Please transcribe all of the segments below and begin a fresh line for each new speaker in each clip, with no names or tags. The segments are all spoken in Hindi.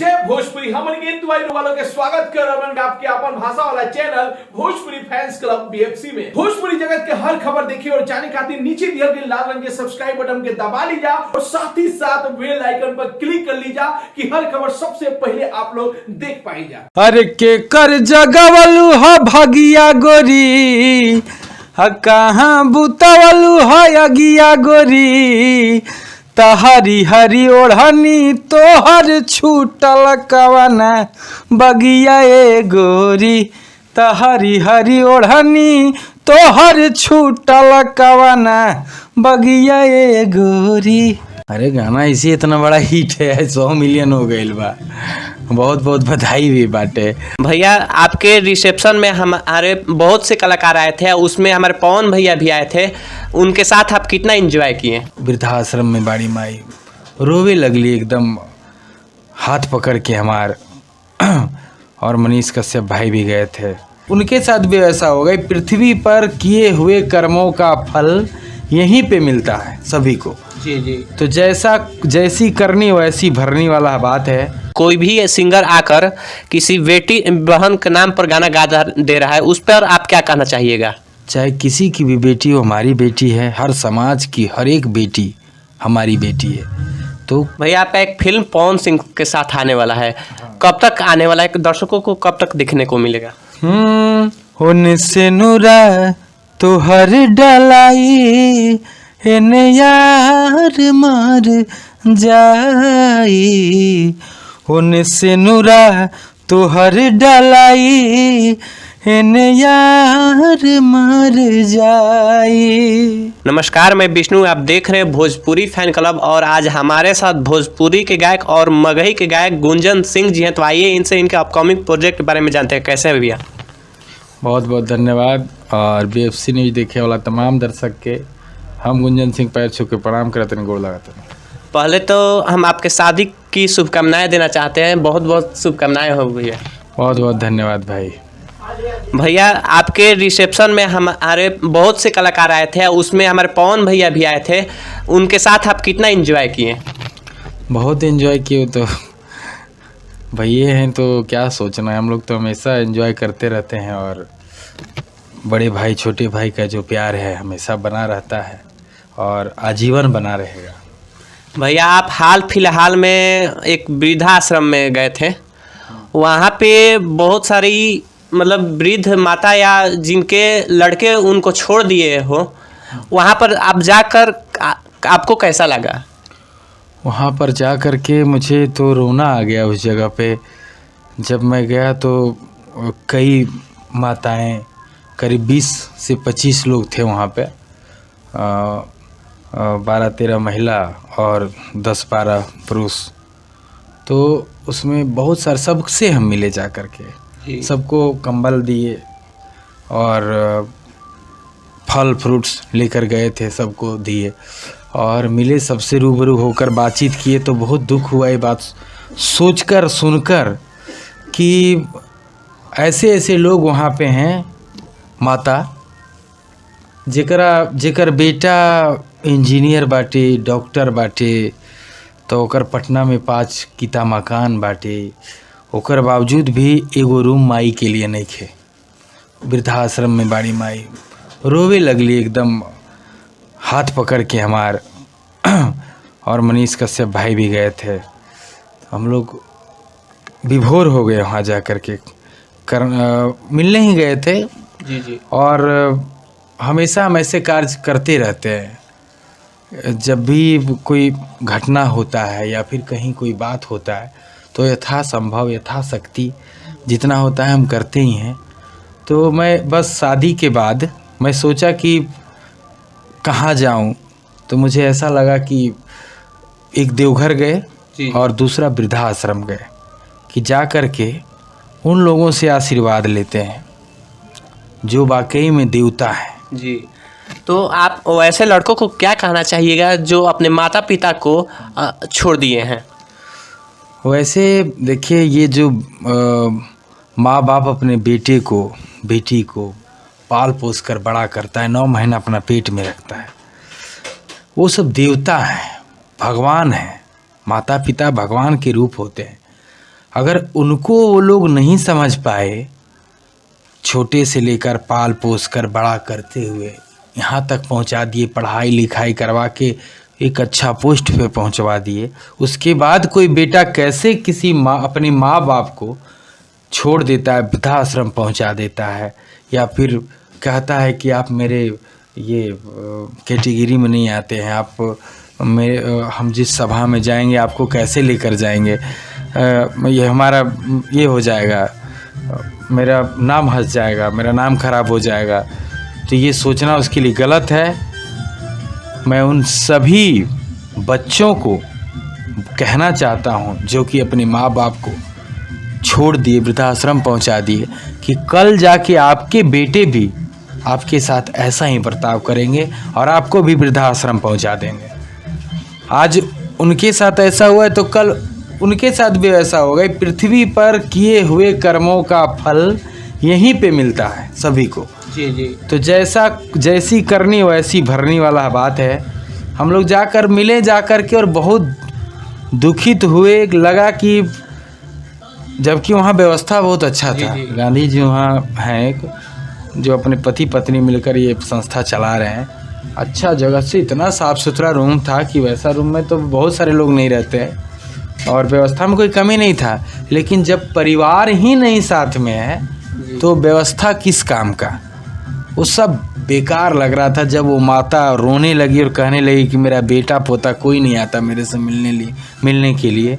जय भोजपुरी हमन के हिंदू भाई वालों के स्वागत कर रहे आपके अपन भाषा वाला channel Bhojpuri fans club BFC में। भोजपुरी जगत के हर खबर देखिए और जाने खातिर नीचे दिए गए लाल रंग के सब्सक्राइब बटन के दबा लीजा और साथ ही साथ बेल आइकन पर क्लिक कर लीजा कि हर खबर सबसे पहले आप लोग देख पाई जा।
अरे के कर जगवलू ह भगिया गोरी कहाँ बुतवलू ह अगिया गोरी तहरी हरी ओढ़नी तोहर छूटल कवना बगिया ए गोरी तहरी हरी ओढ़नी तोहर छूटल कवना बगिया ए गोरी। अरे गाना इसी इतना बड़ा हिट है, 100 मिलियन हो गईल बा। बहुत बहुत बधाई भी बाटे
भैया। आपके रिसेप्शन में हमारे बहुत से कलाकार आए थे, उसमें हमारे पवन भैया भी आए थे। उनके साथ आप कितना एंजॉय किए?
वृद्धाश्रम में बाड़ी माई रोवे लगली एकदम, हाथ पकड़ के हमार और मनीष कश्यप भाई भी गए थे, उनके साथ भी ऐसा हो गई। पृथ्वी पर किए हुए कर्मों का फल यहीं पे मिलता है सभी को।
जी जी।
तो जैसी करनी वैसी भरनी वाला बात है।
कोई भी सिंगर आकर किसी बेटी बहन के नाम पर गाना गा दे रहा है, उस पर आप क्या कहना चाहिएगा?
चाहे किसी की भी बेटी हो, हमारी बेटी है। हर समाज की हर एक बेटी हमारी बेटी है। तो
भैया आपका एक फिल्म पवन सिंह के साथ आने वाला है, कब तक आने वाला है? दर्शकों को कब तक देखने को मिलेगा?
होने से नूरा तो हर डलाई एने यार मार जाई, होने से नूरा तो हर डलाई एने यार मार जाई।
नमस्कार, मैं विष्णु, आप देख रहे हैं भोजपुरी फैन क्लब और आज हमारे साथ भोजपुरी के गायक और मगही के गायक गुंजन सिंह जी हैं। तो आइए इनसे इनके अपकमिंग प्रोजेक्ट के बारे में जानते हैं। कैसे है भैया?
बहुत बहुत धन्यवाद। और बीएफसी न्यूज देखे वाला तमाम दर्शक के हम गुंजन सिंह पैर छू के प्रणाम करते हैं, गोड़ लगाते हैं।
पहले तो हम आपके शादी की शुभकामनाएं देना चाहते हैं। बहुत बहुत शुभकामनाएं हो भैया।
बहुत बहुत धन्यवाद भाई।
भैया आपके रिसेप्शन में हमारे बहुत से कलाकार आए थे, उसमें हमारे पवन भैया भी आए थे। उनके साथ आप कितना एंजॉय किए?
बहुत एंजॉय किए। तो भैया हैं तो क्या सोचना है, हम लोग तो हमेशा एंजॉय करते रहते हैं और बड़े भाई छोटे भाई का जो प्यार है हमेशा बना रहता है और आजीवन बना रहेगा।
भैया आप हाल फिलहाल में एक वृद्धाश्रम में गए थे, वहाँ पे बहुत सारी मतलब वृद्ध माता या जिनके लड़के उनको छोड़ दिए हो, वहाँ पर आप जाकर आपको कैसा लगा?
वहाँ पर जा कर के मुझे तो रोना आ गया उस जगह पे। जब मैं गया तो कई माताएं, करीब 20 से 25 लोग थे वहाँ पे, 12-13 महिला और 10-12 पुरुष। तो उसमें बहुत सारे सबसे हम मिले जा कर के, सबको कंबल दिए और फल फ्रूट्स लेकर गए थे, सबको दिए और मिले, सबसे रूबरू होकर बातचीत किए। तो बहुत दुख हुआ ये बात सोचकर सुनकर कि ऐसे ऐसे लोग वहाँ पे हैं, माता जेकर बेटा इंजीनियर बाटे, डॉक्टर बाटे, तो ओकर पटना में 5 किता मकान बाटे, ओकर बावजूद भी एगो रूम माई के लिए नहीं खे। वृद्धाश्रम में बाड़ी माई रोवे लगली एकदम, हाथ पकड़ के हमार और मनीष कश्यप भाई भी गए थे। हम लोग विभोर हो गए वहाँ जा कर के। मिलने ही गए थे।
जी जी।
और हमेशा हम ऐसे कार्य करते रहते हैं। जब भी कोई घटना होता है या फिर कहीं कोई बात होता है तो यथासंभव यथाशक्ति जितना होता है हम करते ही हैं। तो मैं बस शादी के बाद मैं सोचा कि कहाँ जाऊँ, तो मुझे ऐसा लगा कि एक देवघर गए और दूसरा वृद्धाश्रम गए कि जा कर के उन लोगों से आशीर्वाद लेते हैं जो वाकई में देवता है।
जी। तो आप वैसे लड़कों को क्या कहना चाहिएगा जो अपने माता पिता को छोड़ दिए हैं?
वैसे देखिए, ये जो माँ बाप अपने बेटे को बेटी को पाल पोस कर बड़ा करता है, 9 महीना अपना पेट में रखता है, वो सब देवता हैं, भगवान हैं। माता पिता भगवान के रूप होते हैं। अगर उनको वो लोग नहीं समझ पाए, छोटे से लेकर पाल पोस कर बड़ा करते हुए यहाँ तक पहुँचा दिए, पढ़ाई लिखाई करवा के एक अच्छा पोस्ट पे पहुँचवा दिए, उसके बाद कोई बेटा कैसे किसी अपने माँ बाप को छोड़ देता है, वृद्धाश्रम पहुँचा देता है, या फिर कहता है कि आप मेरे ये कैटेगरी में नहीं आते हैं, आप हम जिस सभा में जाएंगे आपको कैसे लेकर जाएंगे, ये हमारा ये हो जाएगा, मेरा नाम हंस जाएगा, मेरा नाम खराब हो जाएगा। तो ये सोचना उसके लिए गलत है। मैं उन सभी बच्चों को कहना चाहता हूँ जो कि अपने माँ बाप को छोड़ दिए, वृद्धाश्रम पहुँचा दिए, कि कल जाके आपके बेटे भी आपके साथ ऐसा ही बर्ताव करेंगे और आपको भी वृद्धाश्रम पहुँचा देंगे। आज उनके साथ ऐसा हुआ है तो कल उनके साथ भी ऐसा होगा। पृथ्वी पर किए हुए कर्मों का फल यहीं पे मिलता है सभी को।
जी जी।
तो जैसी करनी वैसी भरनी वाला बात है। हम लोग जाकर मिले जाकर के और बहुत दुखित हुए, लगा कि जबकि वहाँ व्यवस्था बहुत अच्छा था। गांधी जी वहाँ हैं जो अपने पति पत्नी मिलकर ये संस्था चला रहे हैं। अच्छा जगह से इतना साफ़ सुथरा रूम था कि वैसा रूम में तो बहुत सारे लोग नहीं रहते और व्यवस्था में कोई कमी नहीं था। लेकिन जब परिवार ही नहीं साथ में है तो व्यवस्था किस काम का, वो सब बेकार लग रहा था। जब वो माता रोने लगी और कहने लगी कि मेरा बेटा पोता कोई नहीं आता मेरे से मिलने के लिए,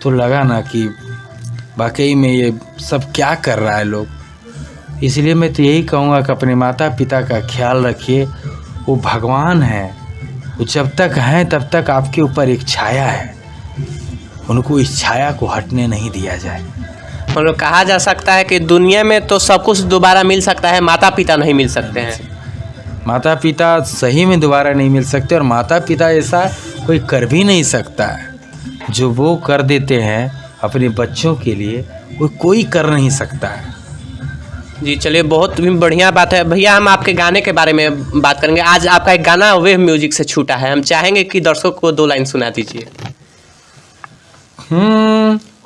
तो लगा ना कि वाकई में ये सब क्या कर रहा है लोग। इसलिए मैं तो यही कहूँगा कि अपने माता पिता का ख्याल रखिए। वो भगवान है, वो जब तक हैं तब तक आपके ऊपर एक छाया है, उनको इस छाया को हटने नहीं दिया जाए।
मतलब कहा जा सकता है कि दुनिया में तो सब कुछ दोबारा मिल सकता है, माता पिता नहीं मिल सकते हैं।
माता पिता सही में दोबारा नहीं मिल सकते, और माता पिता ऐसा कोई कर भी नहीं सकता है जो वो कर देते हैं अपने बच्चों के लिए, वो कोई कर नहीं सकता है।
जी चलिए, बहुत भी बढ़िया बात है। भैया हम आपके गाने के बारे में बात करेंगे। आज आपका एक गाना वेव म्यूजिक से छूटा है, हम चाहेंगे कि दर्शकों को 2 लाइन सुना दीजिए।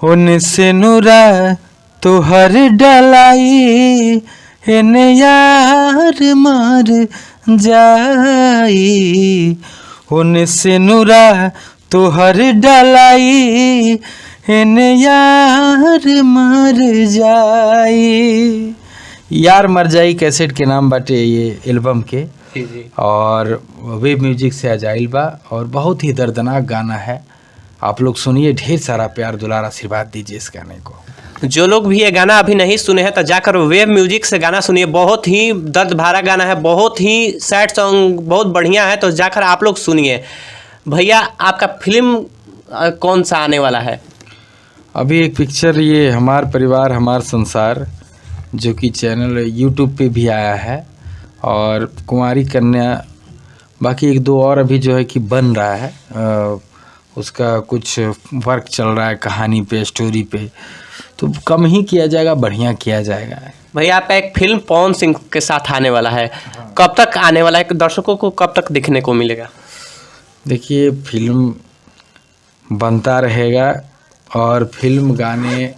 होने से नूरा तो हर डलाई हेने यार मार जाई, होने से नूरा तो हर डलाई हेने यार मर जाई। यार मर जाई कैसेट के नाम बाटे ये एल्बम के।
जी।
और वेव म्यूजिक से आजाइल बा और बहुत ही दर्दनाक गाना है। आप लोग सुनिए, ढेर सारा प्यार दुलार आशीर्वाद दीजिए इस गाने को।
जो लोग भी ये गाना अभी नहीं सुने हैं तो जाकर वेव म्यूजिक से गाना सुनिए। बहुत ही दर्द भरा गाना है, बहुत ही सैड सॉन्ग, बहुत बढ़िया है, तो जाकर आप लोग सुनिए। भैया आपका फिल्म कौन सा आने वाला है?
अभी एक पिक्चर ये हमार परिवार हमार संसार, जो कि चैनल यूट्यूब पे भी आया है, और कुंवारी कन्या, बाकी 1-2 और अभी जो है कि बन रहा है। उसका कुछ वर्क चल रहा है कहानी पे, स्टोरी पे, तो कम ही किया जाएगा, बढ़िया किया जाएगा।
भैया आपका एक फिल्म पवन सिंह के साथ आने वाला है, कब तक आने वाला है? दर्शकों को कब तक देखने को मिलेगा?
देखिए, फिल्म बनता रहेगा और फिल्म गाने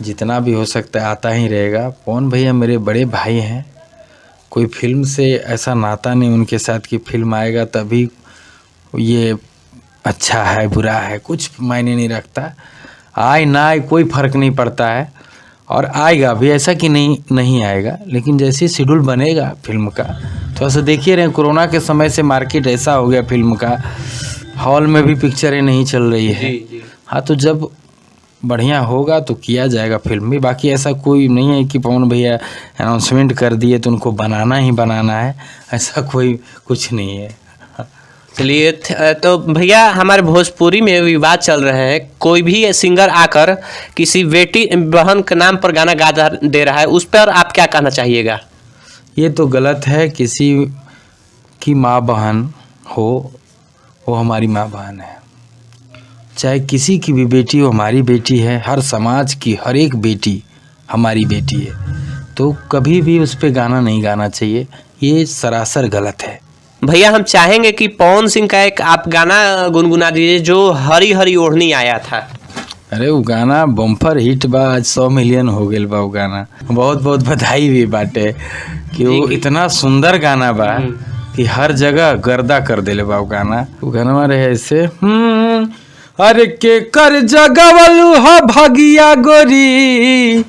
जितना भी हो सकता है आता ही रहेगा। पवन भैया मेरे बड़े भाई हैं, कोई फिल्म से ऐसा नाता नहीं उनके साथ कि फिल्म आएगा तभी ये अच्छा है बुरा है, कुछ मायने नहीं रखता। आए ना आए कोई फ़र्क नहीं पड़ता है, और आएगा भी, ऐसा कि नहीं आएगा। लेकिन जैसे शेड्यूल बनेगा फिल्म का, थोड़ा सा देखिए रहे, कोरोना के समय से मार्केट ऐसा हो गया फिल्म का, हॉल में भी पिक्चरें नहीं चल रही है।
जी।
हाँ, तो जब बढ़िया होगा तो किया जाएगा फिल्म भी। बाकी ऐसा कोई नहीं है कि पवन भैया अनाउंसमेंट कर दिए तो उनको बनाना ही बनाना है, ऐसा कोई कुछ नहीं है।
चलिए, तो भैया हमारे भोजपुरी में विवाद चल रहे हैं, कोई भी सिंगर आकर किसी बेटी बहन के नाम पर गाना गा दे रहा है, उस पर आप क्या कहना चाहिएगा?
ये तो गलत है। किसी की माँ बहन हो, वो हमारी माँ बहन है, चाहे किसी की भी बेटी हो हमारी बेटी है। हर समाज की हर एक बेटी हमारी बेटी है, तो कभी भी उस पर गाना नहीं गाना चाहिए, ये सरासर गलत है।
भैया हम चाहेंगे कि पवन सिंह का एक आप गाना गुनगुना दीजिए जो हरी हरी ओढ़नी आया था।
अरे वो गाना बम्पर हिट बा, आज 100 मिलियन हो गया बा वो गाना। बहुत बहुत बधाई भी बाटे कि वो इतना सुंदर गाना बा कि हर जगह गर्दा कर देले बा वो गाना। वो गाना रहे ऐसे अरे के कर जगवलू हो भगिया गोरी,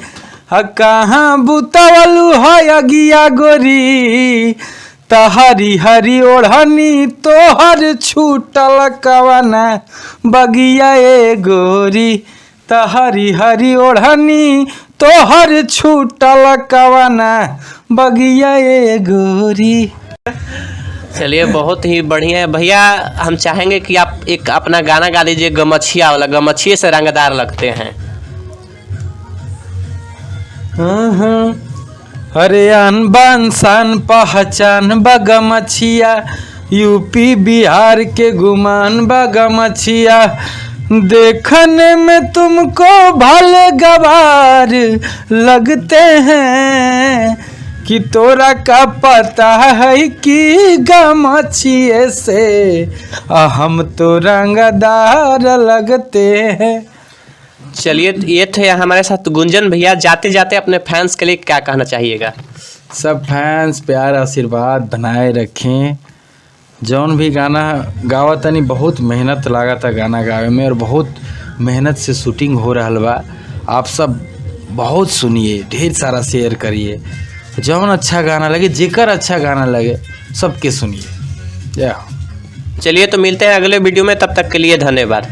कहाँ बुतवलू हो अगिया गोरी, तहरी हरी ओढ़नी तोहर छूटल कवना बगिया ए गोरी, तहरी हरी ओढ़नी तोहर छूटल कवना बगिया ए गोरी।
चलिए बहुत ही बढ़िया है भैया। हम चाहेंगे कि आप एक अपना गाना गा लीजिए, गमछिया वाला। गमछिए से रंगदार लगते हैं।
अरे आन बान शान पहचान बगमछिया, यूपी बिहार के गुमान बगमछिया, देखने में तुमको भले गवार लगते हैं कि तोरा का पता है कि गमछिए से हम तो रंगदार लगते हैं।
चलिए ये थे हमारे साथ गुंजन भैया। जाते जाते अपने फैंस के लिए क्या कहना चाहिएगा?
सब फैंस प्यार आशीर्वाद बनाए रखें। जौन भी गाना गावा तनी बहुत मेहनत लागता गाना गावे में, और बहुत मेहनत से शूटिंग हो रहा बा। आप सब बहुत सुनिए, ढेर सारा शेयर करिए। जौन अच्छा गाना लगे, जेकर अच्छा गाना लगे सबके सुनिए।
चलिए तो मिलते हैं अगले वीडियो में, तब तक के लिए धन्यवाद।